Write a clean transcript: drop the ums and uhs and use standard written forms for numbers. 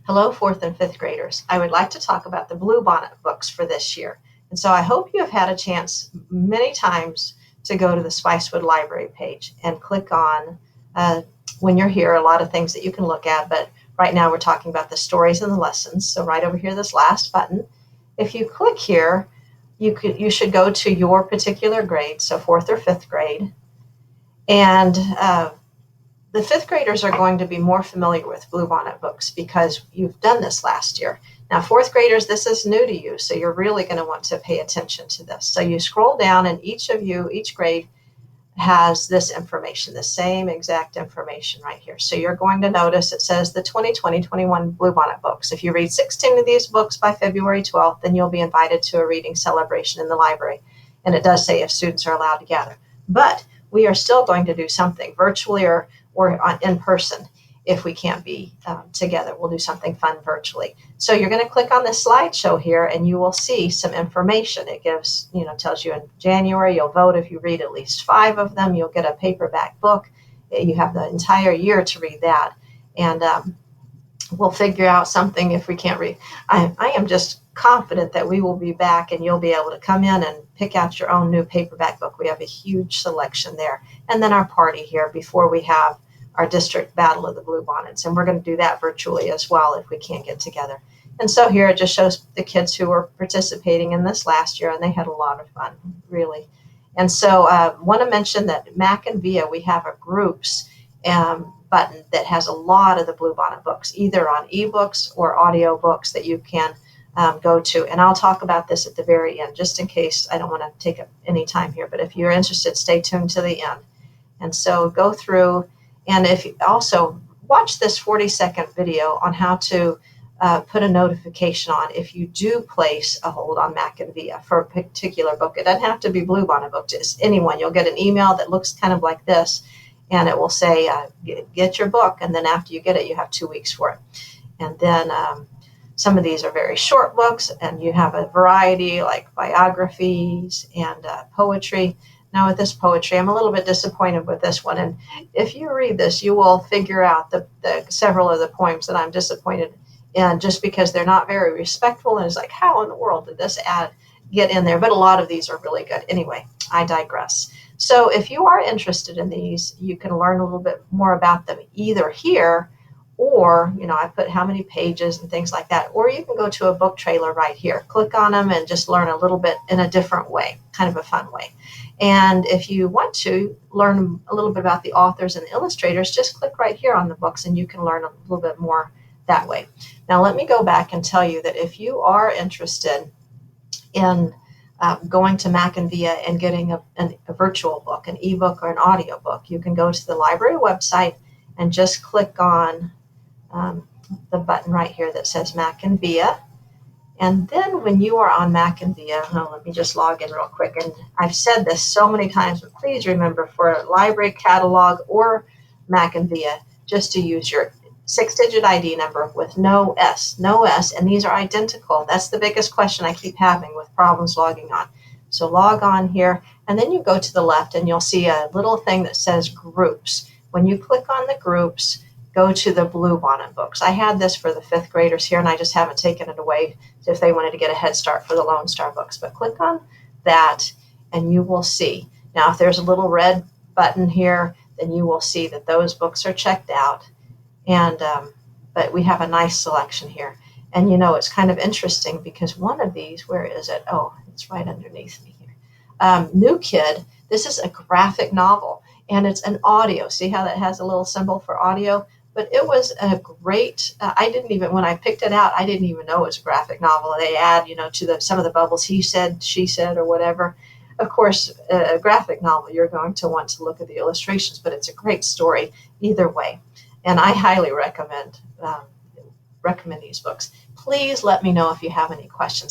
Hello, fourth and fifth graders. I would like to talk about the Bluebonnet books for this year. And so I hope you have had a chance many times to go to the Spicewood Library page and click on, when you're here, a lot of things that you can look at. But right now we're talking about the stories and the lessons. So right over here, this last button, if you click here, you should go to your particular grade, so fourth or fifth grade. And the fifth graders are going to be more familiar with Bluebonnet books because you've done this last year. Now, fourth graders, this is new to you, so you're really going to want to pay attention to this. So you scroll down, and each grade has this information, the same exact information right here. So you're going to notice it says the 2020-21 Bluebonnet books. If you read 16 of these books by February 12th, then you'll be invited to a reading celebration in the library. And it does say if students are allowed to gather. But we are still going to do something virtually or in person. If we can't be together, we'll do something fun virtually. So you're going to click on this slideshow here, and you will see some information. It gives, tells you in January, you'll vote if you read at least 5 of them. You'll get a paperback book. You have the entire year to read that. And we'll figure out something if we can't read. I am just confident that we will be back, and you'll be able to come in and pick out your own new paperback book. We have a huge selection there. And then our party here before we have our district battle of the Bluebonnets, and we're going to do that virtually as well if we can't get together. And so here it just shows the kids who were participating in this last year, and they had a lot of fun, really. And so I want to mention that Mac and Via, we have a groups button that has a lot of the Bluebonnet books, either on ebooks or audio books that you can go to. And I'll talk about this at the very end, just in case I don't want to take up any time here. But if you're interested, stay tuned to the end. And so go through. And if you also watch this 40-second video on how to put a notification on if you do place a hold on Mac and Via for a particular book. It doesn't have to be Bluebonnet book, just anyone. You'll get an email that looks kind of like this, and it will say, get your book. And then after you get it, you have 2 weeks for it. And then some of these are very short books, and you have a variety like biographies and poetry. Now with this poetry, I'm a little bit disappointed with this one. And if you read this, you will figure out the several of the poems that I'm disappointed in, just because they're not very respectful. And it's like, how in the world did this ad get in there? But a lot of these are really good. Anyway, I digress. So if you are interested in these, you can learn a little bit more about them either here, or, I put how many pages and things like that, or you can go to a book trailer right here, click on them and just learn a little bit in a different way, kind of a fun way. And if you want to learn a little bit about the authors and the illustrators, just click right here on the books and you can learn a little bit more that way. Now, let me go back and tell you that if you are interested in going to Mac and Via and getting a virtual book, an ebook or an audio book, you can go to the library website and just click on the button right here that says Mac and Via. And then when you are on Mac and Via, let me just log in real quick. And I've said this so many times, but please remember, for a library catalog or Mac and Via, just to use your 6-digit ID number with no S. And these are identical. That's the biggest question I keep having with problems logging on. So log on here, and then you go to the left and you'll see a little thing that says groups. When you click on the groups, go to the Bluebonnet books. I had this for the 5th graders here, and I just haven't taken it away if they wanted to get a head start for the Lone Star books. But click on that, and you will see. Now, if there's a little red button here, then you will see that those books are checked out. And but we have a nice selection here. And it's kind of interesting because one of these, where is it? Oh, it's right underneath me here. New Kid. This is a graphic novel, and it's an audio. See how that has a little symbol for audio? But it was a great, I didn't even, when I picked it out, I didn't even know it was a graphic novel. They add, to some of the bubbles, he said, she said, or whatever. Of course, a graphic novel, you're going to want to look at the illustrations, but it's a great story either way. And I highly recommend these books. Please let me know if you have any questions.